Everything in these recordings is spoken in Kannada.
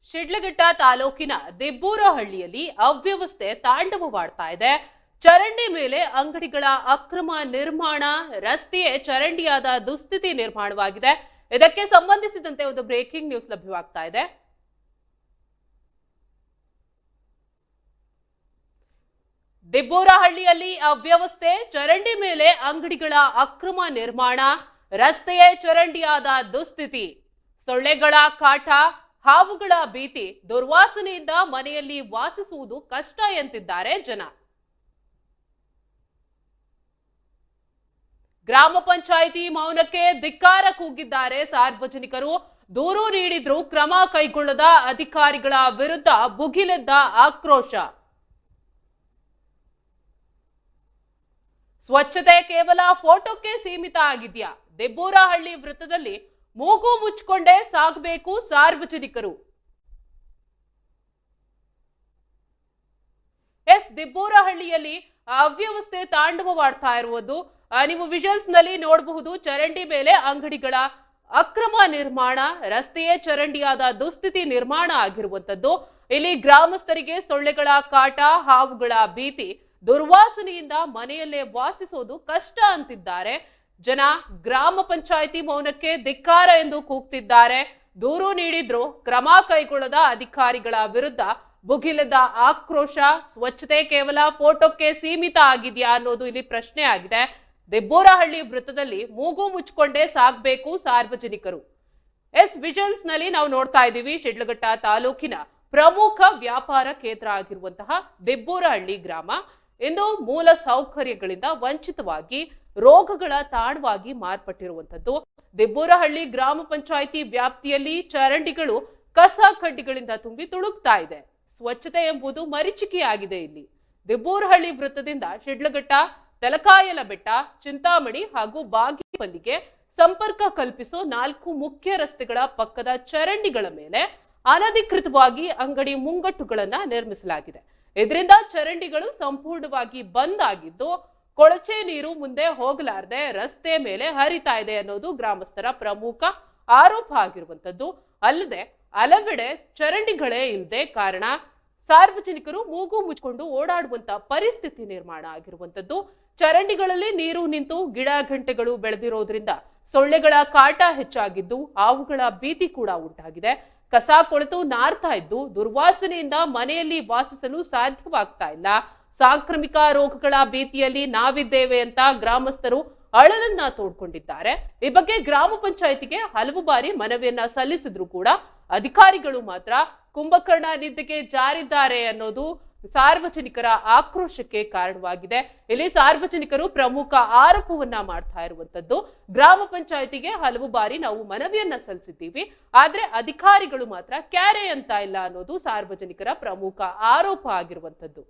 ಶಿಡ್ಲಘಟ್ಟ ತಾಲೂಕಿನ ದಿಬ್ಬೂರಹಳ್ಳಿಯಲ್ಲಿ ಅವ್ಯವಸ್ಥೆ ತಾಂಡವವಾಡ್ತಾ ಇದೆ. ಚರಂಡಿ ಮೇಲೆ ಅಂಗಡಿಗಳ ಅಕ್ರಮ ನಿರ್ಮಾಣ, ರಸ್ತೆಯೇ ಚರಂಡಿಯಾದ ದುಸ್ಥಿತಿ ನಿರ್ಮಾಣವಾಗಿದೆ. ಇದಕ್ಕೆ ಸಂಬಂಧಿಸಿದಂತೆ ಒಂದು ಬ್ರೇಕಿಂಗ್ ನ್ಯೂಸ್ ಲಭ್ಯವಾಗ್ತಾ ಇದೆ. ದಿಬ್ಬೂರಹಳ್ಳಿಯಲ್ಲಿ ಅವ್ಯವಸ್ಥೆ, ಚರಂಡಿ ಮೇಲೆ ಅಂಗಡಿಗಳ ಅಕ್ರಮ ನಿರ್ಮಾಣ, ರಸ್ತೆಯೇ ಚರಂಡಿಯಾದ ದುಸ್ಥಿತಿ, ಸೊಳ್ಳೆಗಳ ಕಾಟ, ಹಾವುಗಳ ಭೀತಿ, ದುರ್ವಾಸನೆಯಿಂದ ಮನೆಯಲ್ಲಿ ವಾಸಿಸುವುದು ಕಷ್ಟ ಎಂತಿದ್ದಾರೆ ಜನ. ಗ್ರಾಮ ಪಂಚಾಯಿತಿ ಮೌನಕ್ಕೆ ಧಿಕ್ಕಾರ ಕೂಗಿದ್ದಾರೆ ಸಾರ್ವಜನಿಕರು. ದೂರು ನೀಡಿದ್ರೂ ಕ್ರಮ ಕೈಗೊಳ್ಳದ ಅಧಿಕಾರಿಗಳ ವಿರುದ್ಧ ಭುಗಿಲೆದ್ದ ಆಕ್ರೋಶ. ಸ್ವಚ್ಛತೆ ಕೇವಲ ಫೋಟೋಕ್ಕೆ ಸೀಮಿತ ಆಗಿದ್ಯಾ? ದಿಬ್ಬೂರಹಳ್ಳಿ ವೃತ್ತದಲ್ಲಿ ಮೂಗು ಮುಚ್ಚಿಕೊಂಡೇ ಸಾಗಬೇಕು ಸಾರ್ವಜನಿಕರು. ದಿಬ್ಬೂರಹಳ್ಳಿಯಲ್ಲಿ ಅವ್ಯವಸ್ಥೆ ತಾಂಡವವಾಡ್ತಾ ಇರುವುದು ನೀವು ವಿಜುವಲ್ಸ್ ನಲ್ಲಿ ನೋಡಬಹುದು. ಚರಂಡಿ ಮೇಲೆ ಅಂಗಡಿಗಳ ಅಕ್ರಮ ನಿರ್ಮಾಣ, ರಸ್ತೆಯೇ ಚರಂಡಿಯಾದ ದುಸ್ಥಿತಿ ನಿರ್ಮಾಣ ಆಗಿರುವಂತದ್ದು. ಇಲ್ಲಿ ಗ್ರಾಮಸ್ಥರಿಗೆ ಸೊಳ್ಳೆಗಳ ಕಾಟ, ಹಾವುಗಳ ಭೀತಿ, ದುರ್ವಾಸನೆಯಿಂದ ಮನೆಯಲ್ಲೇ ವಾಸಿಸೋದು ಕಷ್ಟ ಅಂತಿದ್ದಾರೆ ಜನ. ಗ್ರಾಮ ಪಂಚಾಯಿತಿ ಮೌನಕ್ಕೆ ಧಿಕ್ಕಾರ ಎಂದು ಕೂಗ್ತಿದ್ದಾರೆ. ದೂರು ನೀಡಿದ್ರು ಕ್ರಮ ಕೈಗೊಳ್ಳದ ಅಧಿಕಾರಿಗಳ ವಿರುದ್ಧ ಭುಗಿಲೆದ ಆಕ್ರೋಶ. ಸ್ವಚ್ಛತೆ ಕೇವಲ ಫೋಟೋಕ್ಕೆ ಸೀಮಿತ ಆಗಿದೆಯಾ ಅನ್ನೋದು ಇಲ್ಲಿ ಪ್ರಶ್ನೆ ಆಗಿದೆ. ದಿಬ್ಬೂರಹಳ್ಳಿ ವೃತ್ತದಲ್ಲಿ ಮೂಗು ಮುಚ್ಚಿಕೊಂಡೇ ಸಾಗಬೇಕು ಸಾರ್ವಜನಿಕರು. ವಿಜುವಲ್ಸ್ ನಲ್ಲಿ ನಾವು ನೋಡ್ತಾ ಇದ್ದೀವಿ. ಶಿಡ್ಲಘಟ್ಟ ತಾಲೂಕಿನ ಪ್ರಮುಖ ವ್ಯಾಪಾರ ಕೇಂದ್ರ ಆಗಿರುವಂತಹ ದಿಬ್ಬೂರಹಳ್ಳಿ ಗ್ರಾಮ ಇಂದು ಮೂಲ ಸೌಕರ್ಯಗಳಿಂದ ವಂಚಿತವಾಗಿ ರೋಗಗಳ ತಾಣವಾಗಿ ಮಾರ್ಪಟ್ಟಿರುವಂತದ್ದು. ದಿಬ್ಬೂರಹಳ್ಳಿ ಗ್ರಾಮ ಪಂಚಾಯಿತಿ ವ್ಯಾಪ್ತಿಯಲ್ಲಿ ಚರಂಡಿಗಳು ಕಸ ಕಡ್ಡಿಗಳಿಂದ ತುಂಬಿ ತುಳುಕ್ತಾ ಇದೆ. ಸ್ವಚ್ಛತೆ ಎಂಬುದು ಮರೀಚಿಕೆಯಾಗಿದೆ. ಇಲ್ಲಿ ದಿಬ್ಬೂರಹಳ್ಳಿ ವೃತ್ತದಿಂದ ಶಿಡ್ಲಘಟ್ಟ, ತಲಕಾಯಲಬೆಟ್ಟ, ಚಿಂತಾಮಣಿ ಹಾಗೂ ಬಾಗೇಪಲ್ಲಿಗೆ ಸಂಪರ್ಕ ಕಲ್ಪಿಸೋ 4 ಮುಖ್ಯ ರಸ್ತೆಗಳ ಪಕ್ಕದ ಚರಂಡಿಗಳ ಮೇಲೆ ಅನಧಿಕೃತವಾಗಿ ಅಂಗಡಿ ಮುಂಗಟ್ಟುಗಳನ್ನ ನಿರ್ಮಿಸಲಾಗಿದೆ. ಇದರಿಂದ ಚರಂಡಿಗಳು ಸಂಪೂರ್ಣವಾಗಿ ಬಂದ್ ಆಗಿದ್ದು, ಕೊಳಚೆ ನೀರು ಮುಂದೆ ಹೋಗಲಾರದೆ ರಸ್ತೆ ಮೇಲೆ ಹರಿತಾ ಇದೆ ಅನ್ನೋದು ಗ್ರಾಮಸ್ಥರ ಪ್ರಮುಖ ಆರೋಪ ಆಗಿರುವಂತದ್ದು. ಅಲ್ಲದೆ ಹಲವೆಡೆ ಚರಂಡಿಗಳೇ ಇಲ್ಲದೆ ಕಾರಣ ಸಾರ್ವಜನಿಕರು ಮೂಗು ಮುಚ್ಚಿಕೊಂಡು ಓಡಾಡುವಂತ ಪರಿಸ್ಥಿತಿ ನಿರ್ಮಾಣ ಆಗಿರುವಂತದ್ದು. ಚರಂಡಿಗಳಲ್ಲಿ ನೀರು ನಿಂತು ಗಿಡ ಗಂಟೆಗಳು ಬೆಳೆದಿರೋದ್ರಿಂದ ಸೊಳ್ಳೆಗಳ ಕಾಟ ಹೆಚ್ಚಾಗಿದ್ದು, ಹಾವುಗಳ ಭೀತಿ ಕೂಡ ಉಂಟಾಗಿದೆ. ಕಸ ಕೊಳೆತು ನಾರ್ತಾ ಇದ್ದು ದುರ್ವಾಸನೆಯಿಂದ ಮನೆಯಲ್ಲಿ ವಾಸಿಸಲು ಸಾಧ್ಯವಾಗ್ತಾ ಇಲ್ಲ. ಸಾಂಕ್ರಾಮಿಕ ರೋಗಗಳ ಭೀತಿಯಲ್ಲಿ ನಾವಿದ್ದೇವೆ ಅಂತ ಗ್ರಾಮಸ್ಥರು ಅಳಲನ್ನ ತೋಡ್ಕೊಂಡಿದ್ದಾರೆ. ಈ ಬಗ್ಗೆ ಗ್ರಾಮ ಪಂಚಾಯಿತಿಗೆ ಹಲವು ಬಾರಿ ಮನವಿಯನ್ನ ಸಲ್ಲಿಸಿದ್ರು ಕೂಡ ಅಧಿಕಾರಿಗಳು ಮಾತ್ರ ಕುಂಭಕರ್ಣ ನಿದ್ದೆಗೆ ಜಾರಿದ್ದಾರೆ ಅನ್ನೋದು ಸಾರ್ವಜನಿಕರ ಆಕ್ರೋಶಕ್ಕೆ ಕಾರಣವಾಗಿದೆ. ಇಲ್ಲಿ ಸಾರ್ವಜನಿಕರು ಪ್ರಮುಖ ಆರೋಪವನ್ನ ಮಾಡ್ತಾ ಇರುವಂತದ್ದು, ಗ್ರಾಮ ಪಂಚಾಯಿತಿಗೆ ಹಲವು ಬಾರಿ ನಾವು ಮನವಿಯನ್ನ ಸಲ್ಲಿಸಿದ್ದೀವಿ, ಆದ್ರೆ ಅಧಿಕಾರಿಗಳು ಮಾತ್ರ ಕ್ಯಾರೆ ಅಂತ ಇಲ್ಲ ಅನ್ನೋದು ಸಾರ್ವಜನಿಕರ ಪ್ರಮುಖ ಆರೋಪ ಆಗಿರುವಂತದ್ದು.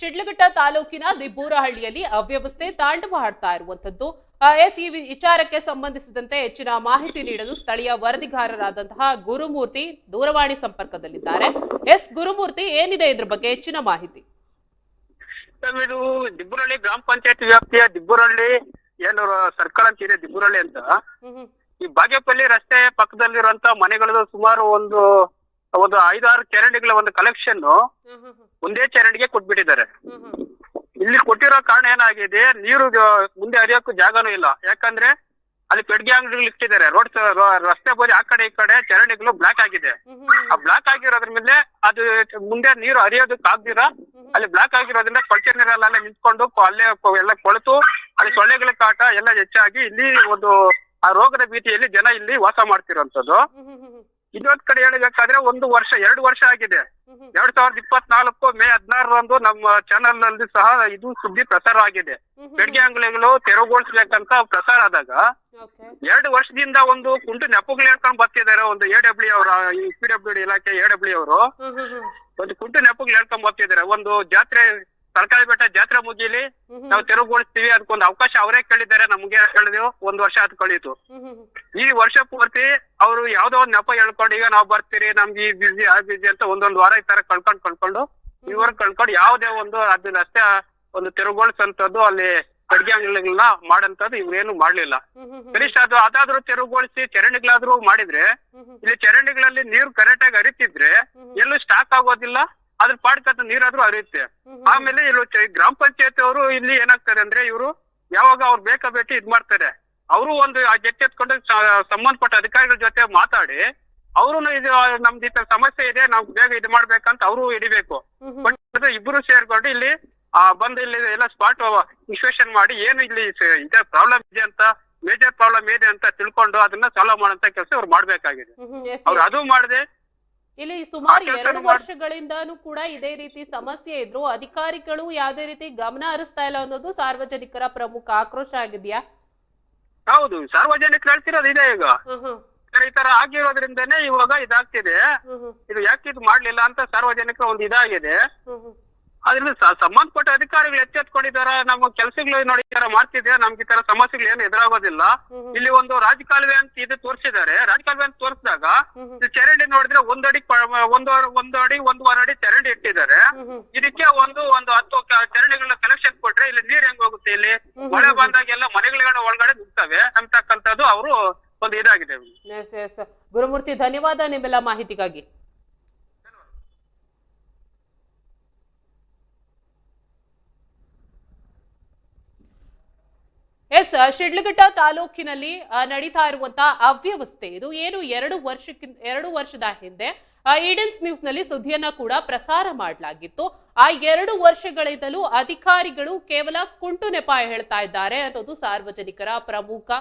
ಶಿಡ್ಲಘಟ್ಟ ತಾಲೂಕಿನ ದಿಬ್ಬೂರಹಳ್ಳಿಯಲ್ಲಿ ಅವ್ಯವಸ್ಥೆ ತಾಂಡವವಾಡ್ತಾ ಇರುವಂತದ್ದು. ಈ ವಿಚಾರಕ್ಕೆ ಸಂಬಂಧಿಸಿದಂತೆ ಹೆಚ್ಚಿನ ಮಾಹಿತಿ ನೀಡಲು ಸ್ಥಳೀಯ ವರದಿಗಾರರಾದಂತಹ ಗುರುಮೂರ್ತಿ ದೂರವಾಣಿ ಸಂಪರ್ಕದಲ್ಲಿದ್ದಾರೆ. ಗುರುಮೂರ್ತಿ, ಏನಿದೆ ಇದ್ರ ಬಗ್ಗೆ ಹೆಚ್ಚಿನ ಮಾಹಿತಿ? ಇದು ದಿಬ್ಬೂರಹಳ್ಳಿ ಗ್ರಾಮ ಪಂಚಾಯತ್ ವ್ಯಾಪ್ತಿಯ ದಿಬ್ಬೂರಹಳ್ಳಿ ಏನು ಸರ್ಕಲ್ ಅಂತ ಇದೆ, ದಿಬ್ಬೂರಹಳ್ಳಿ ಅಂತ. ಈ ಬಾಗೇಪಲ್ಲಿ ರಸ್ತೆ ಪಕ್ಕದಲ್ಲಿರುವಂತ ಮನೆಗಳದ್ದು ಸುಮಾರು ಒಂದು 5-6 ಚರಂಡಿಗಳ ಒಂದು ಕಲೆಕ್ಷನ್ ಒಂದೇ ಚರಂಡಿಗೆ ಕೊಟ್ಬಿಟ್ಟಿದ್ದಾರೆ. ಇಲ್ಲಿ ಕೊಟ್ಟಿರೋ ಕಾರಣ ಏನಾಗಿದೆ, ನೀರು ಮುಂದೆ ಹರಿಯೋಕ್ಕೂ ಜಾಗನೂ ಇಲ್ಲ. ಯಾಕಂದ್ರೆ ಅಲ್ಲಿ ಪೆಡ್ಗೆ ಅಂಗಡಿಗಳು ಇಟ್ಟಿದ್ದಾರೆ. ರಸ್ತೆ ಬದಿ ಆ ಕಡೆ ಈ ಕಡೆ ಚರಂಡಿಗಳು ಬ್ಲಾಕ್ ಆಗಿದೆ. ಆ ಬ್ಲಾಕ್ ಆಗಿರೋದ್ರ ಮೇಲೆ ಅದು ಮುಂದೆ ನೀರು ಹರಿಯೋದಕ್ಕೆ ಆಗ್ದಿರ ಅಲ್ಲಿ ಬ್ಲಾಕ್ ಆಗಿರೋದ್ರಿಂದ ಕೊಳಚೆ ನೀರೆಲ್ಲ ನಿಂತ್ಕೊಂಡು ಅಲ್ಲೇ ಎಲ್ಲ ಕೊಳೆತು ಅಲ್ಲಿ ಸೊಳ್ಳೆಗಳ ಕಾಟ ಎಲ್ಲ ಹೆಚ್ಚಾಗಿ ಇಲ್ಲಿ ಒಂದು ಆ ರೋಗದ ಭೀತಿಯಲ್ಲಿ ಜನ ಇಲ್ಲಿ ವಾಸ ಮಾಡ್ತಿರೋಂಥದ್ದು. ಇನ್ನೊಂದ್ ಕಡೆ ಹೇಳ್ಬೇಕಾದ್ರೆ 2 ವರ್ಷ ಆಗಿದೆ. 2024 ಮೇ 16ರಂದು ನಮ್ಮ ಚಾನೆಲ್ ನಲ್ಲಿ ಸಹ ಇದು ಸುದ್ದಿ ಪ್ರಸಾರ ಆಗಿದೆ. ಬೆಡ್ಗೆ ಅಂಗಡಿಗಳು ತೆರವುಗೊಳಿಸ್ಬೇಕಂತ ಪ್ರಸಾರ ಆದಾಗ 2 ವರ್ಷದಿಂದ ಒಂದು ಕುಂಟು ನೆಪಗಳು ಹೇಳ್ಕೊಂಡು ಬರ್ತಿದ್ದಾರೆ. ಒಂದು AWD ಅವರ ಈ PWD ಇಲಾಖೆ AWD ಅವರು ಒಂದು ಕುಂಟು ನೆಪಗಳು ಹೇಳ್ಕೊಂಡ್ ಬರ್ತಿದ್ದಾರೆ. ಒಂದು ಜಾತ್ರೆ ತರಕಾರಿ ಬೆಟ್ಟ ಜಾತ್ರೆ ಮುಗಿಲಿ ನಾವು ತೆರವುಗೊಳಿಸ್ತೀವಿ, ಅದಕ್ಕೊಂದು ಅವಕಾಶ ಅವರೇ ಕೇಳಿದ್ದಾರೆ. ನಮ್ಗೆ ಕೇಳಿದೆವು, 1 ವರ್ಷ ಅದು ಕಳೀತು. ಈ ವರ್ಷ ಪೂರ್ತಿ ಅವರು ಯಾವ್ದೋ ಒಂದು ನೆಪ ಹೇಳ್ಕೊಂಡು ಈಗ ನಾವು ಬರ್ತೀರಿ, ನಮ್ಗೆ ಈ ಬಿಸಿ ಆ ಬಿಸಿ ಅಂತ ಒಂದೊಂದು ವಾರ ಈ ತರ ಕಳ್ಕೊಂಡು ಯಾವ್ದೇ ಒಂದು ಅದನ್ನ ಅಷ್ಟೇ ಒಂದು ತೆರವುಗೊಳಿಸಂತದ್ದು ಅಲ್ಲಿ ಅಡ್ಗೆ ಅಂಗಡಿಗಳನ್ನ ಮಾಡಂತದ್ದು ಇವ್ರೇನು ಮಾಡ್ಲಿಲ್ಲ. ಕನಿಷ್ಠ ಅದಾದ್ರೂ ತೆರವುಗೊಳಿಸಿ ಚರಂಡಿಗಳಾದ್ರೂ ಮಾಡಿದ್ರೆ ಇಲ್ಲಿ ಚರಂಡಿಗಳಲ್ಲಿ ನೀರು ಕರೆಕ್ಟ್ ಆಗಿ ಹರಿತಿದ್ರೆ ಎಲ್ಲೂ ಸ್ಟಾಕ್ ಆಗೋದಿಲ್ಲ, ಅದ್ರ ಪಾಡ್ಕಂತ ನೀರಾದ್ರೂ ಹರಿಯುತ್ತೆ. ಆಮೇಲೆ ಇಲ್ಲಿ ಗ್ರಾಮ ಪಂಚಾಯತ್ ಅವರು ಇಲ್ಲಿ ಏನಾಗ್ತದೆ ಅಂದ್ರೆ ಇವರು ಯಾವಾಗ ಅವ್ರು ಬೇಕಾ ಇದ್ ಮಾಡ್ತಾರೆ. ಅವರು ಒಂದು ಎಚ್ಚೆತ್ಕೊಂಡು ಸಂಬಂಧಪಟ್ಟ ಅಧಿಕಾರಿಗಳ ಜೊತೆ ಮಾತಾಡಿ ಅವರು ಇದು ನಮ್ದು ಈ ತರ ಸಮಸ್ಯೆ ಇದೆ, ನಾವು ಬೇಗ ಇದು ಮಾಡ್ಬೇಕಂತ ಅವರು ಹಿಡಿಬೇಕು. ಬಟ್ ಇಬ್ರು ಸೇರ್ಕೊಂಡು ಇಲ್ಲಿ ಬಂದು ಇಲ್ಲಿ ಎಲ್ಲ ಸ್ಪಾಟ್ ಇನ್ಸ್ಪೆಕ್ಷನ್ ಮಾಡಿ ಏನು ಇಲ್ಲಿ ಇದೇ ಪ್ರಾಬ್ಲಮ್ ಇದೆ ಅಂತ, ಮೇಜರ್ ಪ್ರಾಬ್ಲಮ್ ಇದೆ ಅಂತ ತಿಳ್ಕೊಂಡು ಅದನ್ನ ಸಾಲ್ವ್ ಮಾಡೋಂತ ಕೆಲಸ ಅವ್ರು ಮಾಡ್ಬೇಕಾಗಿದೆ. ಅವ್ರು ಅದು ಮಾಡದೆ ಇಲ್ಲಿ ಸುಮಾರು 2 ವರ್ಷಗಳಿಂದಾನು ಕೂಡ ಇದೇ ರೀತಿ ಸಮಸ್ಯೆ ಇದ್ರು, ಅಧಿಕಾರಿಗಳು ಯಾವುದೇ ರೀತಿ ಗಮನ ಹರಿಸ್ತಾ ಇಲ್ಲ ಅನ್ನೋದು ಸಾರ್ವಜನಿಕರ ಪ್ರಮುಖ ಆಕ್ರೋಶ ಆಗಿದೆಯಾ? ಹೌದು, ಸಾರ್ವಜನಿಕರು ಹೇಳ್ತಿರೋದು ಇದೆ. ಈಗ ಈ ತರ ಆಗಿರೋದ್ರಿಂದನೇ ಇವಾಗ ಇದಾಗ್ತಿದೆ. ಇದು ಯಾಕೆ ಇದು ಮಾಡ್ಲಿಲ್ಲ ಅಂತ ಸಾರ್ವಜನಿಕರ ಒಂದು ಇದಾಗಿದೆ. ಅದ್ರಿಂದ ಸಂಬಂಧಪಟ್ಟ ಅಧಿಕಾರಿಗಳು ಎಚ್ಚೆತ್ಕೊಂಡಿದಾರ, ನಮ್ಮ ಕೆಲಸಗಳು ನೋಡಿ ಈ ತರ ಮಾಡ್ತಿದ್ದೆ, ನಮ್ಗೆ ಈ ತರ ಸಮಸ್ಯೆಗಳು ಏನು ಎದುರಾಗೋದಿಲ್ಲ. ಇಲ್ಲಿ ಒಂದು ರಾಜಕಾಲುವೆ ಅಂತ ಇದು ತೋರಿಸಿದ್ದಾರೆ. ರಾಜಕಾಲುವೆ ಅಂತ ತೋರಿಸಿದಾಗ ಚರಂಡಿ ನೋಡಿದ್ರೆ 1 ಅಡಿ 1.5 ಅಡಿ ಚರಂಡಿ ಇಟ್ಟಿದ್ದಾರೆ. ಇದಕ್ಕೆ ಒಂದು 10 ಚರಂಡಿಗಳನ್ನ ಕಲೆಕ್ಷನ್ ಕೊಟ್ರೆ ಇಲ್ಲಿ ನೀರ್ ಹೆಂಗ್ ಹೋಗುತ್ತೆ? ಇಲ್ಲಿ ಮಳೆ ಬಂದಾಗ ಎಲ್ಲ ಮನೆಗಳ ಒಳಗಡೆ ನುಗ್ತವೆ ಅಂತಕ್ಕಂಥದ್ದು ಅವರು ಒಂದು ಇದಾಗಿದೆ. ಗುರುಮೂರ್ತಿ, ಧನ್ಯವಾದ ನಿಮ್ಮೆಲ್ಲ ಮಾಹಿತಿಗಾಗಿ. ಶಿಡ್ಲಘಟ್ಟ ತಾಲೂಕಿನಲ್ಲಿ ನಡೀತಾ ಇರುವಂತಹ ಅವ್ಯವಸ್ಥೆ ಇದು ಏನು 2 ವರ್ಷದ ಹಿಂದೆ ಈಡನ್ಸ್ ನ್ಯೂಸ್ ನಲ್ಲಿ ಸುದ್ದಿಯನ್ನ ಕೂಡ ಪ್ರಸಾರ ಮಾಡಲಾಗಿತ್ತು. ಆ 2 ವರ್ಷಗಳಿಂದಲೂ ಅಧಿಕಾರಿಗಳು ಕೇವಲ ಕುಂಟು ನೆಪ ಹೇಳ್ತಾ ಇದ್ದಾರೆ ಅನ್ನೋದು ಸಾರ್ವಜನಿಕರ ಪ್ರಮುಖ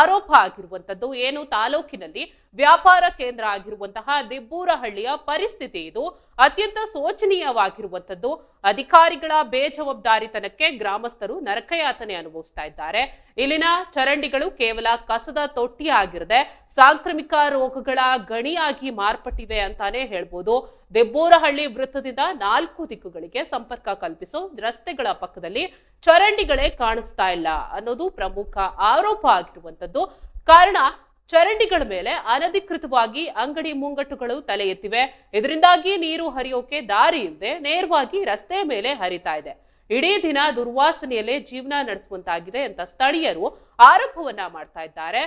ಆರೋಪ ಆಗಿರುವಂತದ್ದು. ಏನು ತಾಲೂಕಿನಲ್ಲಿ ವ್ಯಾಪಾರ ಕೇಂದ್ರ ಆಗಿರುವಂತಹ ದಿಬ್ಬೂರಹಳ್ಳಿಯ ಪರಿಸ್ಥಿತಿ ಇದು ಅತ್ಯಂತ ಶೋಚನೀಯವಾಗಿರುವಂತದ್ದು. ಅಧಿಕಾರಿಗಳ ಬೇಜವಾಬ್ದಾರಿತನಕ್ಕೆ ಗ್ರಾಮಸ್ಥರು ನರಕಯಾತನೆ ಅನುಭವಿಸ್ತಾ ಇದ್ದಾರೆ. ಇಲ್ಲಿನ ಚರಂಡಿಗಳು ಕೇವಲ ಕಸದ ತೊಟ್ಟಿ ಆಗಿರದೆ ಸಾಂಕ್ರಾಮಿಕ ರೋಗಗಳ ಗಣಿಯಾಗಿ ಮಾರ್ಪಟ್ಟಿವೆ ಅಂತಾನೆ ಹೇಳ್ಬೋದು. ದಿಬ್ಬೂರಹಳ್ಳಿ ವೃತ್ತದಿಂದ 4 ದಿಕ್ಕುಗಳಿಗೆ ಸಂಪರ್ಕ ಕಲ್ಪಿಸೋ ರಸ್ತೆಗಳ ಪಕ್ಕದಲ್ಲಿ ಚರಂಡಿಗಳೇ ಕಾಣಿಸ್ತಾ ಇಲ್ಲ ಅನ್ನೋದು ಪ್ರಮುಖ ಆರೋಪ ಆಗಿರುವಂತದ್ದು. ಕಾರಣ, ಚರಂಡಿಗಳ ಮೇಲೆ ಅನಧಿಕೃತವಾಗಿ ಅಂಗಡಿ ಮುಂಗಟ್ಟುಗಳು ತಲೆ ಎತ್ತಿವೆ. ಇದರಿಂದಾಗಿ ನೀರು ಹರಿಯೋಕೆ ದಾರಿ ಇಲ್ಲದೆ ನೇರವಾಗಿ ರಸ್ತೆ ಮೇಲೆ ಹರಿತಾ ಇದೆ. ಇಡೀ ದಿನ ದುರ್ವಾಸನೆಯಲ್ಲೇ ಜೀವನ ನಡೆಸುವಂತಾಗಿದೆ ಅಂತ ಸ್ಥಳೀಯರು ಆರೋಪವನ್ನ ಮಾಡ್ತಾ ಇದ್ದಾರೆ.